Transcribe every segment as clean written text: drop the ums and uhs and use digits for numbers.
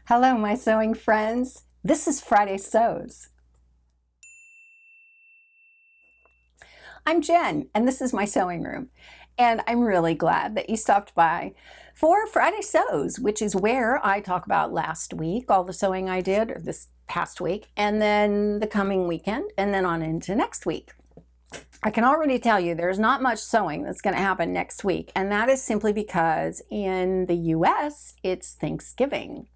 Hello, my sewing friends. This is Friday Sews. I'm Jen, and this is my sewing room. And I'm really glad that you stopped by for Friday Sews, which is where I talk about last week, all the sewing I did, or this past week, and then the coming weekend, and then on into next week. I can already tell you there's not much sewing that's going to happen next week, and that is simply because in the US, it's Thanksgiving.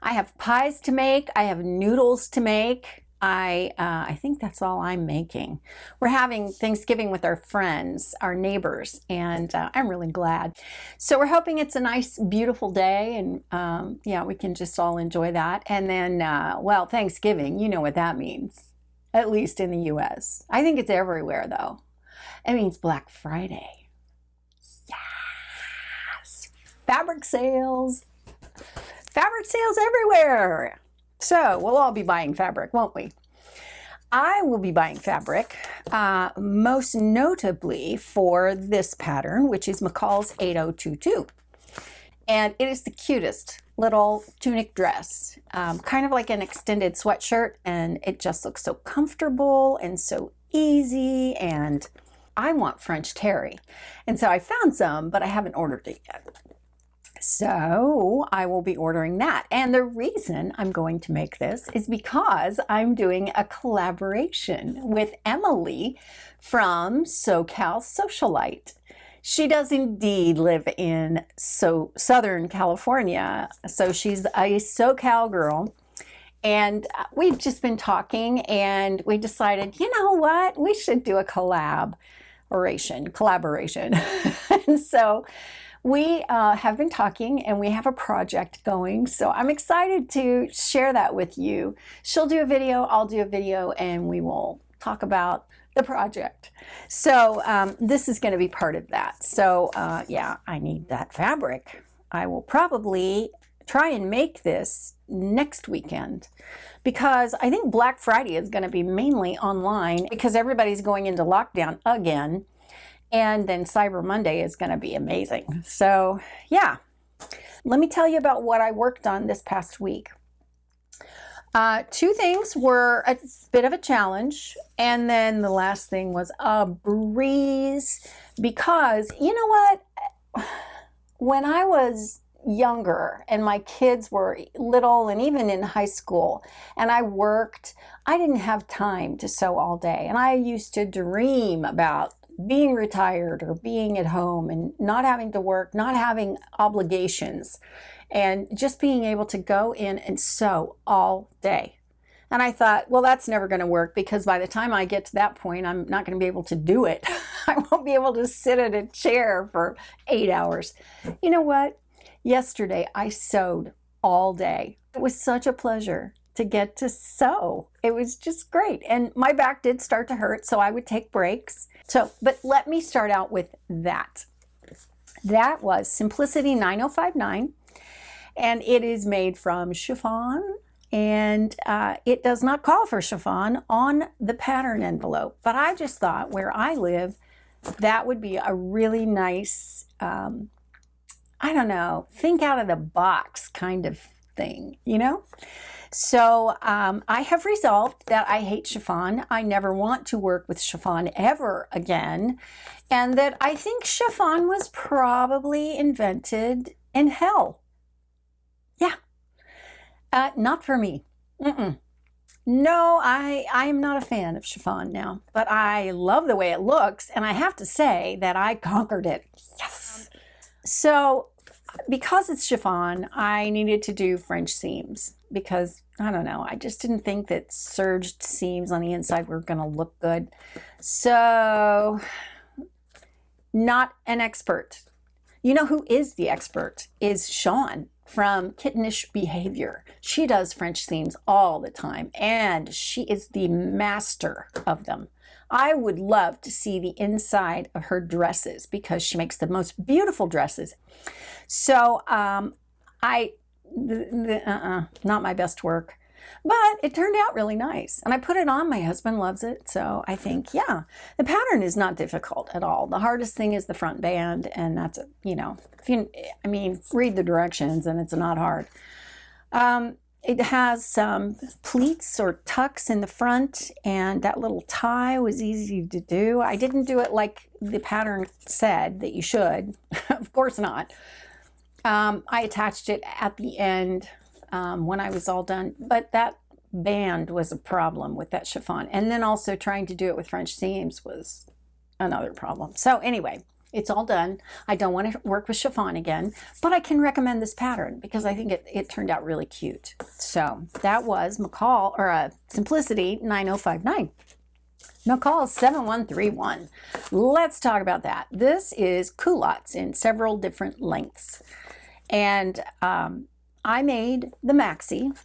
I have pies to make. I have noodles to make. I think that's all I'm making. We're having Thanksgiving with our friends, our neighbors, and I'm really glad. So we're hoping it's a nice, beautiful day, and yeah, we can just all enjoy that. And then, well, Thanksgiving, you know what that means, at least in the US. I think it's everywhere, though. It means Black Friday. Yes! Fabric sales. Fabric sales everywhere. So we'll all be buying fabric, won't we? I will be buying fabric, most notably for this pattern, which is McCall's 8022. And it is the cutest little tunic dress, kind of like an extended sweatshirt, and it just looks so comfortable and so easy, and I want French terry. And so I found some, but I haven't ordered it yet. So I will be ordering that. And the reason I'm going to make this is because I'm doing a collaboration with Emily from SoCal Socialite. She does indeed live in Southern California. So she's a SoCal girl. And we've just been talking and we decided, you know what? We should do a collaboration. And so we have been talking and we have a project going, so I'm excited to share that with you. She'll do a video, I'll do a video, and we will talk about the project. So this is going to be part of that. So yeah, I need that fabric. I will probably try and make this next weekend because I think Black Friday is going to be mainly online because everybody's going into lockdown again. And then Cyber Monday is going to be amazing. So yeah, let me tell you about what I worked on this past week. Two things were a bit of a challenge. And then the last thing was a breeze because you know what? When I was younger and my kids were little and even in high school and I worked, I didn't have time to sew all day. And I used to dream about being retired or being at home and not having to work, not having obligations, and just being able to go in and sew all day. And I thought, well, that's never going to work because by the time I get to that point, I'm not going to be able to do it. I won't be able to sit at a chair for 8 hours. You know what? Yesterday, I sewed all day. It was such a pleasure to get to sew. It was just great. And my back did start to hurt, so I would take breaks. But let me start out with that. That was Simplicity 9059, and it is made from chiffon, and it does not call for chiffon on the pattern envelope. But I just thought where I live, that would be a really nice, I don't know, think out of the box kind of thing, you know? So I have resolved that I hate chiffon. I never want to work with chiffon ever again. And that I think chiffon was probably invented in hell. Yeah. Not for me. No, I'm not a fan of chiffon now. But I love the way it looks. And I have to say that I conquered it. Yes. So because it's chiffon, I needed to do French seams because, I don't know, I just didn't think that serged seams on the inside were going to look good. So, not an expert. You know who is the expert? Is Sian from Kittenish Behavior. She does French seams all the time, and she is the master of them. I would love to see the inside of her dresses because she makes the most beautiful dresses. So not my best work, but it turned out really nice. And I put it on, my husband loves it. So I think, yeah, the pattern is not difficult at all. The hardest thing is the front band. And that's, you know, read the directions and it's not hard. It has some pleats or tucks in the front, and that little tie was easy to do. I didn't do it like the pattern said that you should. Of course not. I attached it at the end when I was all done, but that band was a problem with that chiffon. And then also trying to do it with French seams was another problem. So anyway, it's all done. I don't want to work with chiffon again, but I can recommend this pattern because I think it turned out really cute. So that was McCall, or Simplicity 9059. McCall 7131. Let's talk about that. This is culottes in several different lengths. And I made the maxi,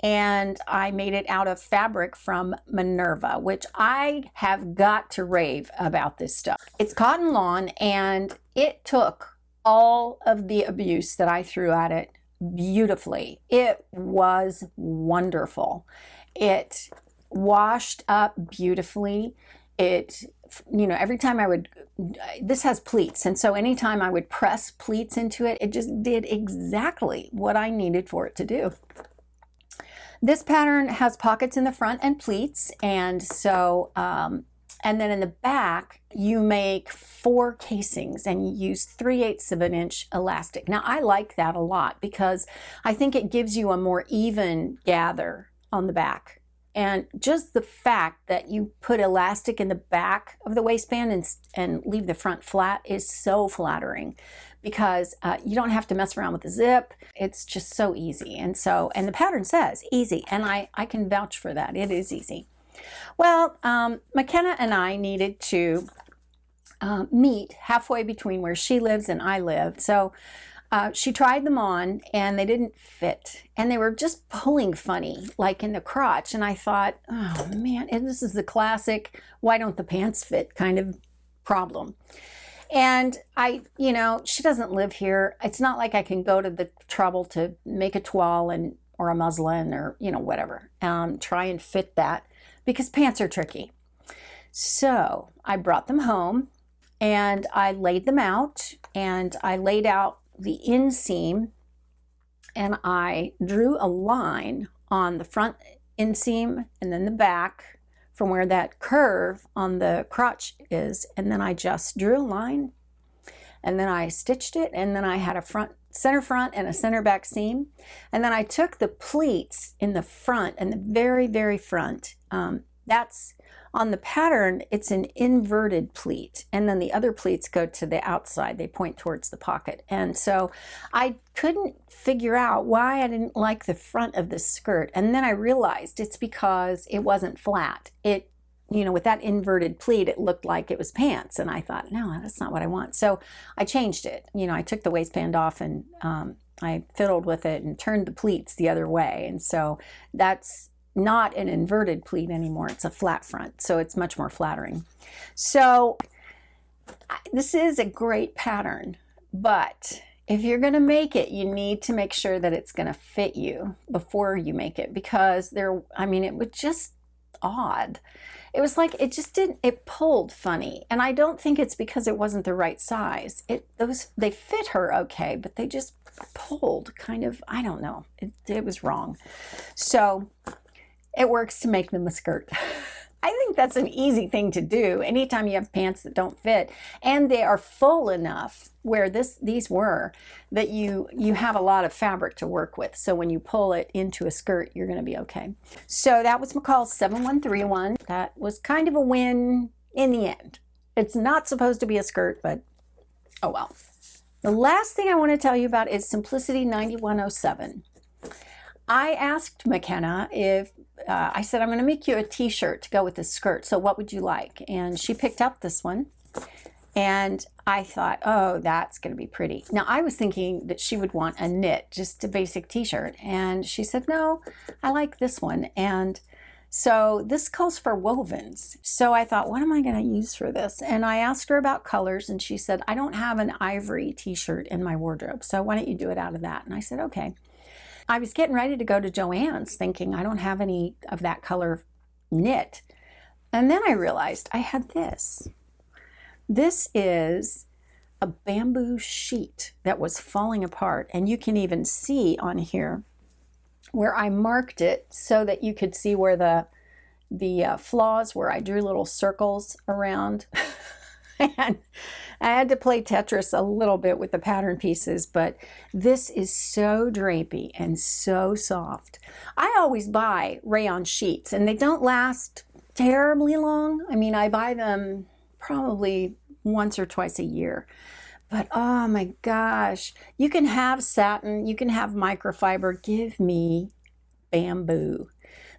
and I made it out of fabric from Minerva, which I have got to rave about this stuff. It's cotton lawn, and it took all of the abuse that I threw at it beautifully. It was wonderful. It washed up beautifully. It, you know, every time I would, this has pleats, and so anytime I would press pleats into it, it just did exactly what I needed for it to do. This pattern has pockets in the front and pleats, and so, and then in the back, you make 4 casings and you use 3/8 of an inch elastic. Now, I like that a lot because I think it gives you a more even gather on the back. And just the fact that you put elastic in the back of the waistband and leave the front flat is so flattering, because you don't have to mess around with the zip. It's just so easy. And the pattern says easy, and I can vouch for that. It is easy. Well, McKenna and I needed to meet halfway between where she lives and I live. So she tried them on, and they didn't fit, and they were just pulling funny, like in the crotch. And I thought, oh man, and this is the classic why don't the pants fit kind of problem. And you know, she doesn't live here. It's not like I can go to the trouble to make a toile or a muslin or, you know, whatever, try and fit that, because pants are tricky. So I brought them home, and I laid them out, and I laid out the inseam, and I drew a line on the front inseam and then the back from where that curve on the crotch is, and then I just drew a line, and then I stitched it, and then I had a center front and a center back seam, and then I took the pleats in the front, and the very, very front, that's on the pattern, it's an inverted pleat, and then the other pleats go to the outside. They point towards the pocket. And so I couldn't figure out why I didn't like the front of this skirt. And then I realized it's because it wasn't flat. It, you know, with that inverted pleat, it looked like it was pants. And I thought, no, that's not what I want. So I changed it. You know, I took the waistband off, and I fiddled with it and turned the pleats the other way. And so that's not an inverted pleat anymore. It's a flat front, so it's much more flattering. So this is a great pattern, but if you're going to make it, you need to make sure that it's going to fit you before you make it, because it was just odd. It was like it pulled funny, and I don't think it's because it wasn't the right size. They fit her okay, but they just pulled kind of, I don't know. It was wrong. So it works to make them a skirt. I think that's an easy thing to do anytime you have pants that don't fit, and they are full enough where these were, that you have a lot of fabric to work with. So when you pull it into a skirt, you're going to be okay. So that was McCall's 7131. That was kind of a win in the end. It's not supposed to be a skirt, but oh well. The last thing I want to tell you about is Simplicity 9107. I asked McKenna if, I said, I'm going to make you a t-shirt to go with this skirt, so what would you like? And she picked up this one, and I thought, oh, that's going to be pretty. Now, I was thinking that she would want a knit, just a basic t-shirt, and she said, no, I like this one. And so this calls for wovens. So I thought, what am I going to use for this? And I asked her about colors, and she said, I don't have an ivory t-shirt in my wardrobe, so why don't you do it out of that? And I said, okay. I was getting ready to go to Joann's thinking I don't have any of that color knit. And then I realized I had this. This is a bamboo sheet that was falling apart. And you can even see on here where I marked it so that you could see where the flaws, where I drew little circles around. And I had to play Tetris a little bit with the pattern pieces, but this is so drapey and so soft. I always buy rayon sheets, and they don't last terribly long. I mean, I buy them probably once or twice a year. But oh my gosh, you can have satin, you can have microfiber. Give me bamboo,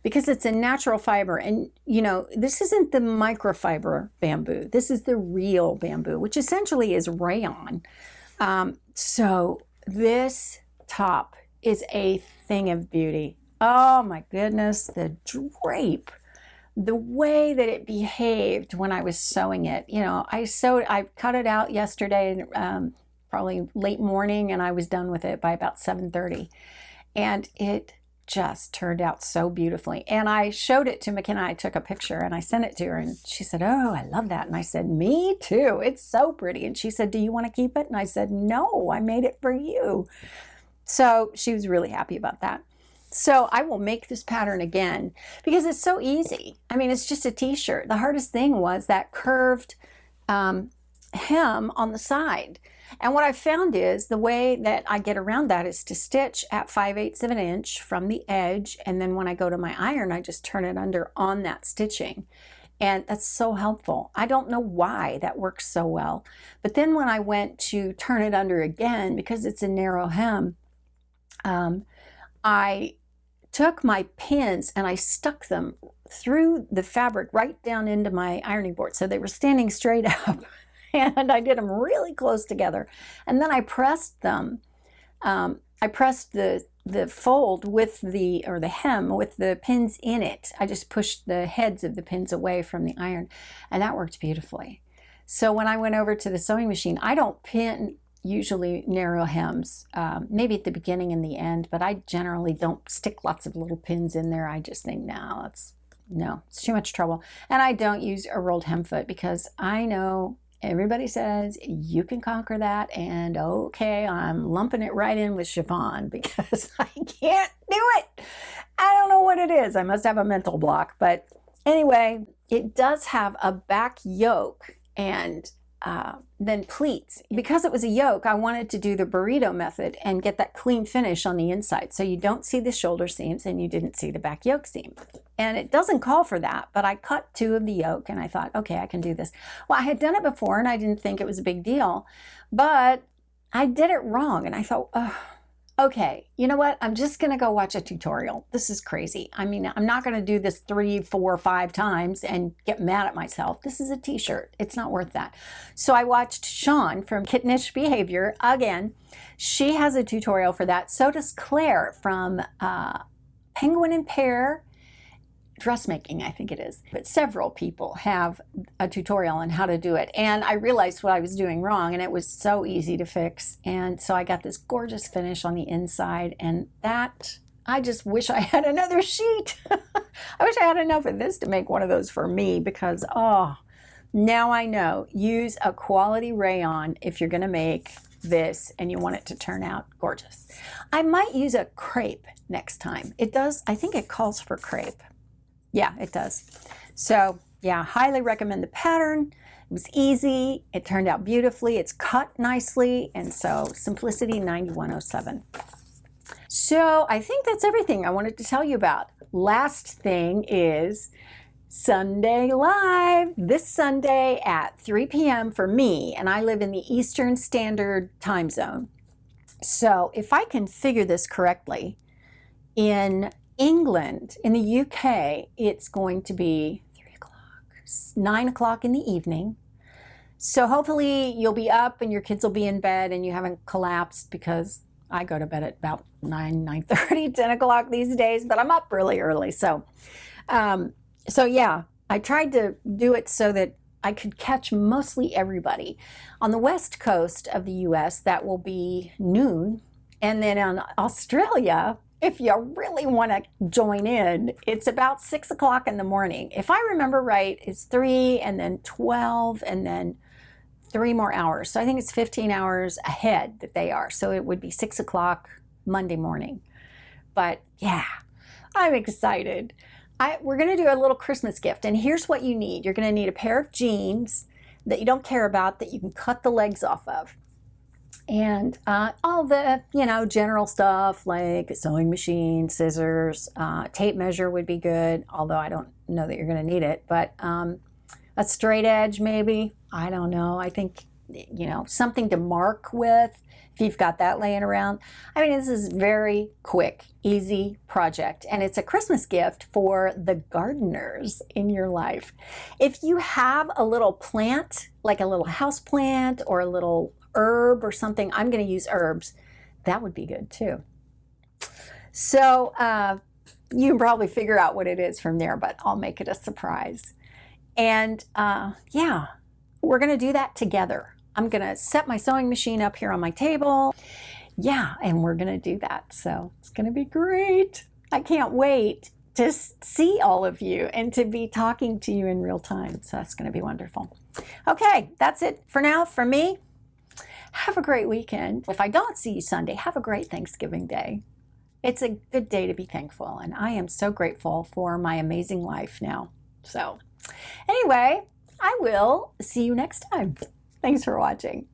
because it's a natural fiber. And you know, this isn't the microfiber bamboo. This is the real bamboo, which essentially is rayon. So this top is a thing of beauty. Oh my goodness, the drape, the way that it behaved when I was sewing it. You know, I cut it out yesterday, probably late morning, and I was done with it by about 7:30. And it just turned out so beautifully. And I showed it to McKenna. I took a picture and I sent it to her, and she said, "Oh, I love that." And I said, "Me too. It's so pretty." And she said, "Do you want to keep it?" And I said, "No, I made it for you." So she was really happy about that. So I will make this pattern again because it's so easy. I mean, it's just a t-shirt. The hardest thing was that curved hem on the side. And what I found is the way that I get around that is to stitch at 5/8 of an inch from the edge. And then when I go to my iron, I just turn it under on that stitching. And that's so helpful. I don't know why that works so well. But then when I went to turn it under again, because it's a narrow hem, I took my pins and I stuck them through the fabric right down into my ironing board. So they were standing straight up. And I did them really close together. And then I pressed them. I pressed the fold with or the hem with the pins in it. I just pushed the heads of the pins away from the iron, and that worked beautifully. So when I went over to the sewing machine, I don't pin usually narrow hems, maybe at the beginning and the end, but I generally don't stick lots of little pins in there. I just think, no, it's too much trouble. And I don't use a rolled hem foot because I know everybody says you can conquer that, and okay, I'm lumping it right in with chiffon because I can't do it. I don't know what it is. I must have a mental block. But anyway, it does have a back yoke and then pleats. Because it was a yoke, I wanted to do the burrito method and get that clean finish on the inside. So you don't see the shoulder seams and you didn't see the back yoke seam. And it doesn't call for that, but I cut 2 of the yoke and I thought, okay, I can do this. Well, I had done it before and I didn't think it was a big deal, but I did it wrong. And I thought, oh, okay, you know what? I'm just going to go watch a tutorial. This is crazy. I mean, I'm not going to do this 3, 4, 5 times and get mad at myself. This is a t-shirt. It's not worth that. So I watched Sian from Kittenish Behavior again. She has a tutorial for that. So does Claire from Penguin and Pear Dressmaking, I think it is. But several people have a tutorial on how to do it. And I realized what I was doing wrong, and it was so easy to fix. And so I got this gorgeous finish on the inside, and that, I just wish I had another sheet. I wish I had enough of this to make one of those for me because, oh, now I know. Use a quality rayon if you're going to make this and you want it to turn out gorgeous. I might use a crepe next time. It does, I think it calls for crepe. Yeah, it does. So yeah, highly recommend the pattern. It was easy. It turned out beautifully. It's cut nicely. And so Simplicity 9107. So I think that's everything I wanted to tell you about. Last thing is Sunday Live. This Sunday at 3 p.m. for me. And I live in the Eastern Standard Time Zone. So if I can figure this correctly, in England, in the UK, it's going to be 3 o'clock, 9 o'clock in the evening. So hopefully you'll be up and your kids will be in bed and you haven't collapsed, because I go to bed at about 9:30, 10 o'clock these days, but I'm up really early. So yeah, I tried to do it so that I could catch mostly everybody. On the west coast of the US, that will be noon. And then on Australia, if you really want to join in, it's about 6 o'clock in the morning. If I remember right, it's 3 and then 12 and then 3 more hours. So I think it's 15 hours ahead that they are. So it would be 6 o'clock Monday morning. But yeah, I'm excited. We're going to do a little Christmas gift, and here's what you need. You're going to need a pair of jeans that you don't care about that you can cut the legs off of. And all the, general stuff like a sewing machine, scissors, tape measure would be good, although I don't know that you're going to need it. But a straight edge maybe, I don't know. I think, something to mark with if you've got that laying around. I mean, this is very quick, easy project, and it's a Christmas gift for the gardeners in your life. If you have a little plant, like a little house plant or a little herb or something, I'm going to use herbs, that would be good too. So you can probably figure out what it is from there, but I'll make it a surprise. And yeah, we're going to do that together. I'm going to set my sewing machine up here on my table. Yeah, and we're going to do that. So it's going to be great. I can't wait to see all of you and to be talking to you in real time. So that's going to be wonderful. Okay, that's it for now from me. Have a great weekend. If I don't see you Sunday, have a great Thanksgiving Day. It's a good day to be thankful, and I am so grateful for my amazing life now. So anyway, I will see you next time. Thanks for watching.